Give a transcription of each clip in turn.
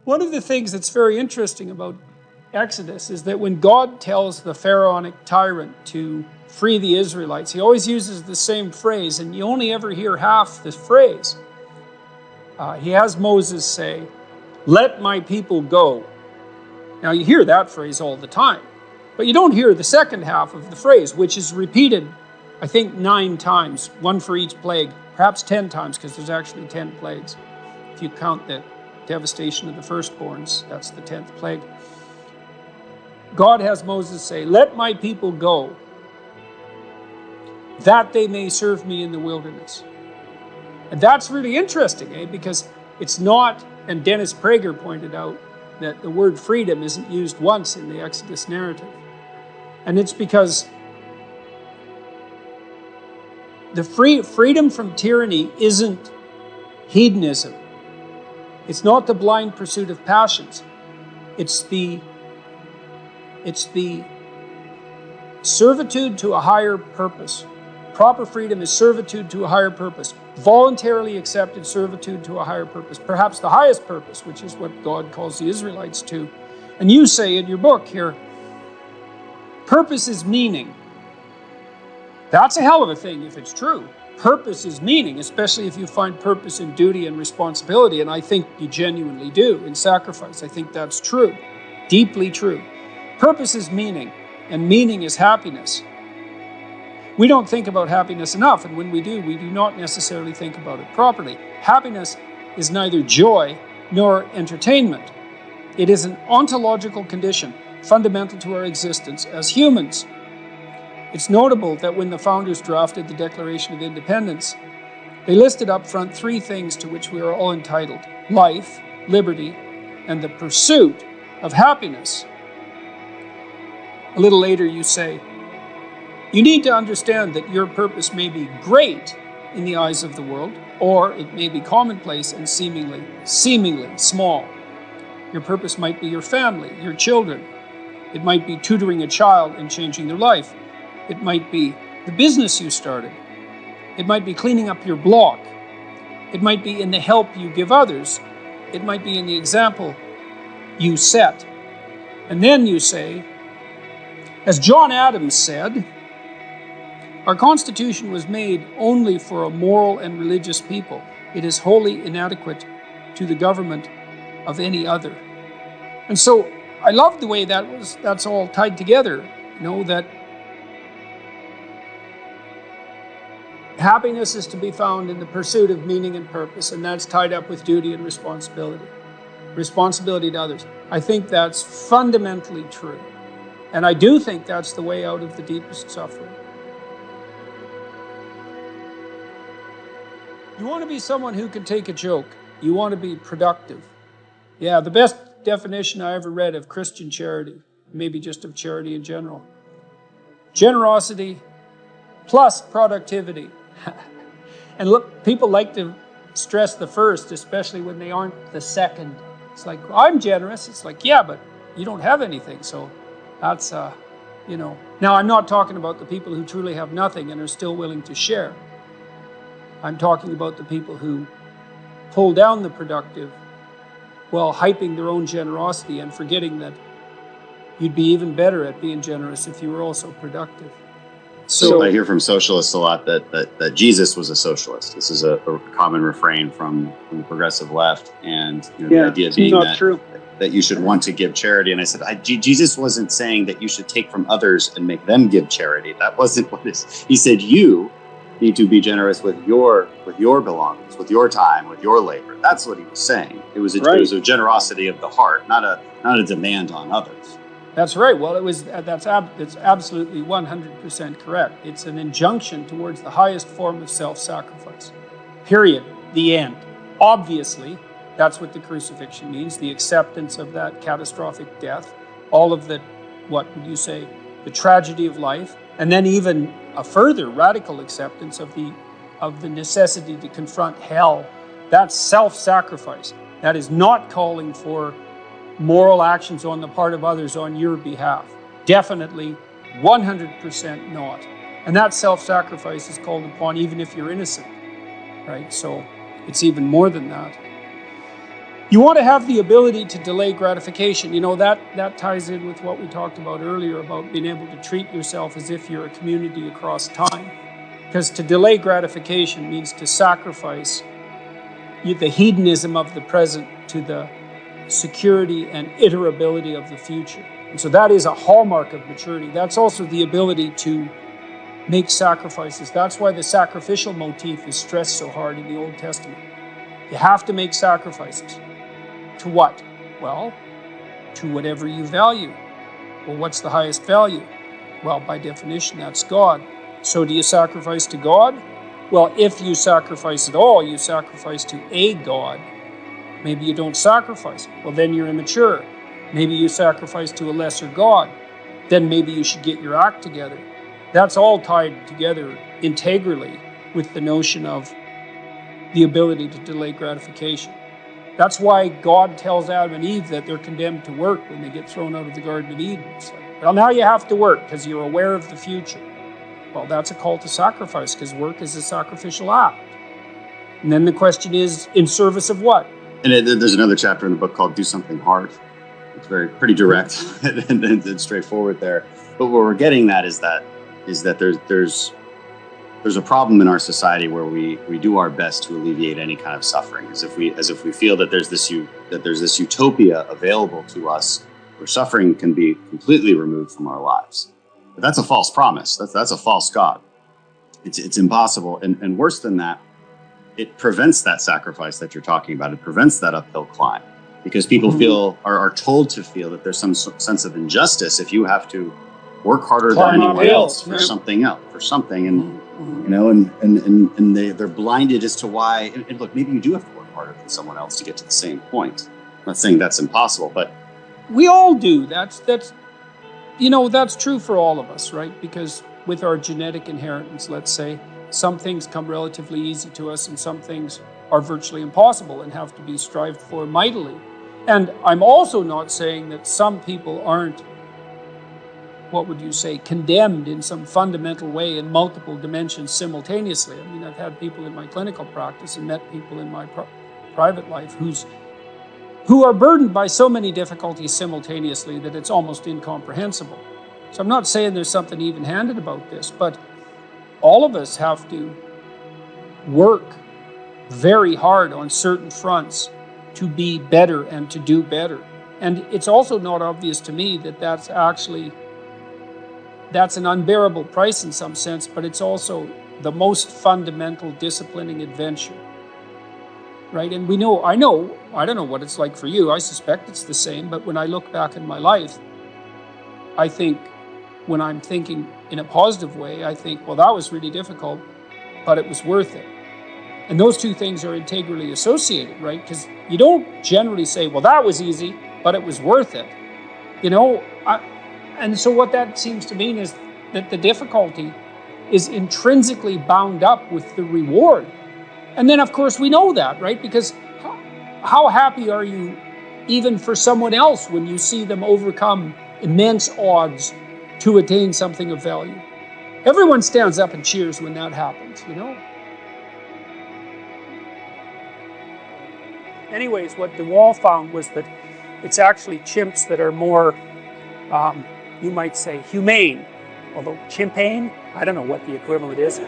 One of the things that's very interesting about Exodus is that when God tells the pharaonic tyrant to free the Israelites, he always uses the same phrase, and you only ever hear half the phrase. He has Moses say, "Let my people go." Now you hear that phrase all the time, but you don't hear the second half of the phrase, which is repeated, I think, 9 times, one for each plague, perhaps 10 times, because there's actually 10 plagues. If you count the devastation of the firstborns, that's the 10th plague. God has Moses say, "Let my people go, that they may serve me in the wilderness." And that's really interesting, because it's not, and Dennis Prager pointed out, that the word freedom isn't used once in the Exodus narrative. And it's because the freedom from tyranny isn't hedonism. It's not the blind pursuit of passions. It's the servitude to a higher purpose. Proper freedom is servitude to a higher purpose. Voluntarily accepted servitude to a higher purpose. Perhaps the highest purpose, which is what God calls the Israelites to. And you say in your book here, purpose is meaning. That's a hell of a thing if it's true. Purpose is meaning, especially if you find purpose in duty and responsibility, and I think you genuinely do in sacrifice. I think that's true, deeply true. Purpose is meaning, and meaning is happiness. We don't think about happiness enough, and when we do not necessarily think about it properly. Happiness is neither joy nor entertainment. It is an ontological condition fundamental to our existence as humans. It's notable that when the founders drafted the Declaration of Independence, they listed up front 3 things to which we are all entitled: life, liberty, and the pursuit of happiness. A little later you say, "You need to understand that your purpose may be great in the eyes of the world, or it may be commonplace and seemingly small. Your purpose might be your family, your children. It might be tutoring a child and changing their life. It might be the business you started. It might be cleaning up your block. It might be in the help you give others. It might be in the example you set." And then you say, as John Adams said, "Our Constitution was made only for a moral and religious people. It is wholly inadequate to the government of any other." And so I love the way that's all tied together, that happiness is to be found in the pursuit of meaning and purpose, and that's tied up with duty and responsibility to others. I think that's fundamentally true. And I do think that's the way out of the deepest suffering. You want to be someone who can take a joke. You want to be productive. Yeah, the best definition I ever read of Christian charity, maybe just of charity in general: generosity plus productivity. And look, people like to stress the first, especially when they aren't the second. It's like, I'm generous. It's like, yeah, but you don't have anything. So that's, Now, I'm not talking about the people who truly have nothing and are still willing to share. I'm talking about the people who pull down the productive while hyping their own generosity and forgetting that you'd be even better at being generous if you were also productive. So I hear from socialists a lot that Jesus was a socialist. This is a common refrain from the progressive left, and the idea being that you should want to give charity. And I said, Jesus wasn't saying that you should take from others and make them give charity. That wasn't what he said. You need to be generous with your belongings, with your time, with your labor. That's what he was saying. It was a generosity of the heart, not a demand on others. That's right. Well, it's absolutely 100% correct. It's an injunction towards the highest form of self-sacrifice. Period. The end. Obviously, that's what the crucifixion means, the acceptance of that catastrophic death, all of the, the tragedy of life, and then even a further radical acceptance of the necessity to confront hell. That's self-sacrifice. That is not calling for moral actions on the part of others on your behalf. Definitely 100% not. And that self-sacrifice is called upon even if you're innocent, right? So it's even more than that. You want to have the ability to delay gratification. That ties in with what we talked about earlier about being able to treat yourself as if you're a community across time. Because to delay gratification means to sacrifice the hedonism of the present to the security and iterability of the future. And so that is a hallmark of maturity. That's also the ability to make sacrifices. That's why the sacrificial motif is stressed so hard in the Old Testament. You have to make sacrifices. To what? Well, to whatever you value. Well, what's the highest value? Well, by definition, that's God. So do you sacrifice to God? Well, if you sacrifice at all, you sacrifice to a God. Maybe you don't sacrifice. Well, then you're immature. Maybe you sacrifice to a lesser God. Then maybe you should get your act together. That's all tied together integrally with the notion of the ability to delay gratification. That's why God tells Adam and Eve that they're condemned to work when they get thrown out of the Garden of Eden. It's like, well, now you have to work because you're aware of the future. Well, that's a call to sacrifice because work is a sacrificial act. And then the question is, in service of what? And there's another chapter in the book called Do Something Hard. It's pretty direct and straightforward there. But what we're getting at is that there's a problem in our society where we do our best to alleviate any kind of suffering, as if we feel that there's this utopia available to us where suffering can be completely removed from our lives. But that's a false promise. That's a false God. It's impossible. And worse than that, it prevents that sacrifice that you're talking about. It prevents that uphill climb because people are told to feel that there's some sense of injustice if you have to work harder than anyone else for something and and they're blinded as to why. And look, maybe you do have to work harder than someone else to get to the same point. I'm not saying that's impossible, but we all do. That's true for all of us, right? Because with our genetic inheritance, let's say, some things come relatively easy to us and some things are virtually impossible and have to be strived for mightily. And I'm also not saying that some people aren't, what would you say, condemned in some fundamental way in multiple dimensions simultaneously. I mean, I've had people in my clinical practice and met people in my private life who are burdened by so many difficulties simultaneously that it's almost incomprehensible. So I'm not saying there's something even-handed about this, but all of us have to work very hard on certain fronts to be better and to do better. And it's also not obvious to me that that's an unbearable price in some sense, but it's also the most fundamental disciplining adventure, right? And I don't know what it's like for you. I suspect it's the same, but when I look back in my life, I think when I'm thinking in a positive way, I think, well, that was really difficult, but it was worth it. And those two things are integrally associated, right? Because you don't generally say, well, that was easy, but it was worth it. And so what that seems to mean is that the difficulty is intrinsically bound up with the reward. And then, of course, we know that, right? Because how happy are you even for someone else when you see them overcome immense odds to attain something of value? Everyone stands up and cheers when that happens, Anyways, what DeWall found was that it's actually chimps that are more, you might say, humane. Although chimpane, I don't know what the equivalent is.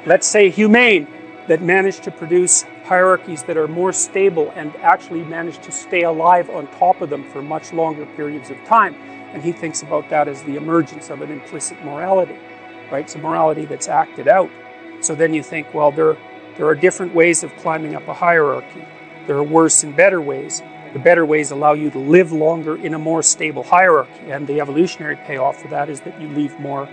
Let's say humane, that manage to produce hierarchies that are more stable and actually manage to stay alive on top of them for much longer periods of time. And he thinks about that as the emergence of an implicit morality, right? It's a morality that's acted out. So then you think, well, there are different ways of climbing up a hierarchy. There are worse and better ways. The better ways allow you to live longer in a more stable hierarchy. And the evolutionary payoff for that is that you leave more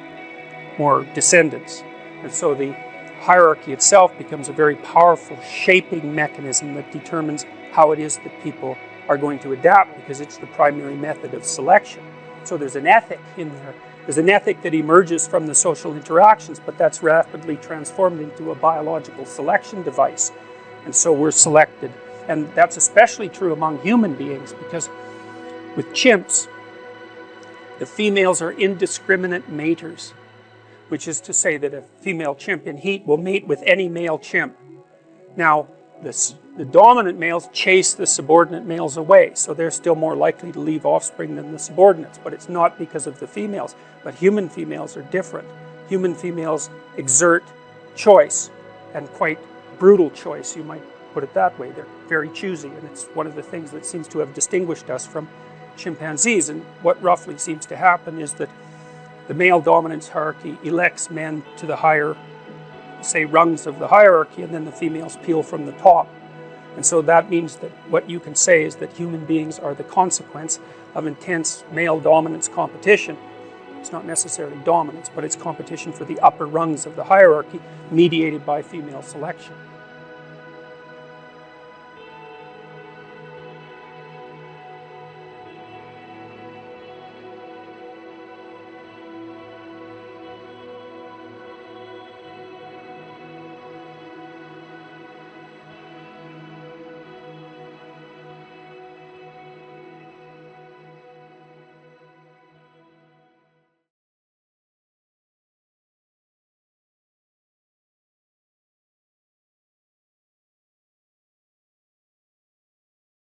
descendants. And so the hierarchy itself becomes a very powerful shaping mechanism that determines how it is that people are going to adapt, because it's the primary method of selection. So there's an ethic in there. There's an ethic that emerges from the social interactions, but that's rapidly transformed into a biological selection device. And so we're selected. And that's especially true among human beings, because with chimps, the females are indiscriminate maters, which is to say that a female chimp in heat will mate with any male chimp. Now, The dominant males chase the subordinate males away, so they're still more likely to leave offspring than the subordinates, but it's not because of the females. But human females are different. Human females exert choice, and quite brutal choice, you might put it that way. They're very choosy, and it's one of the things that seems to have distinguished us from chimpanzees. And what roughly seems to happen is that the male dominance hierarchy elects men to the higher, say, rungs of the hierarchy, and then the females peel from the top. And so that means that what you can say is that human beings are the consequence of intense male dominance competition. It's not necessarily dominance, but it's competition for the upper rungs of the hierarchy, mediated by female selection.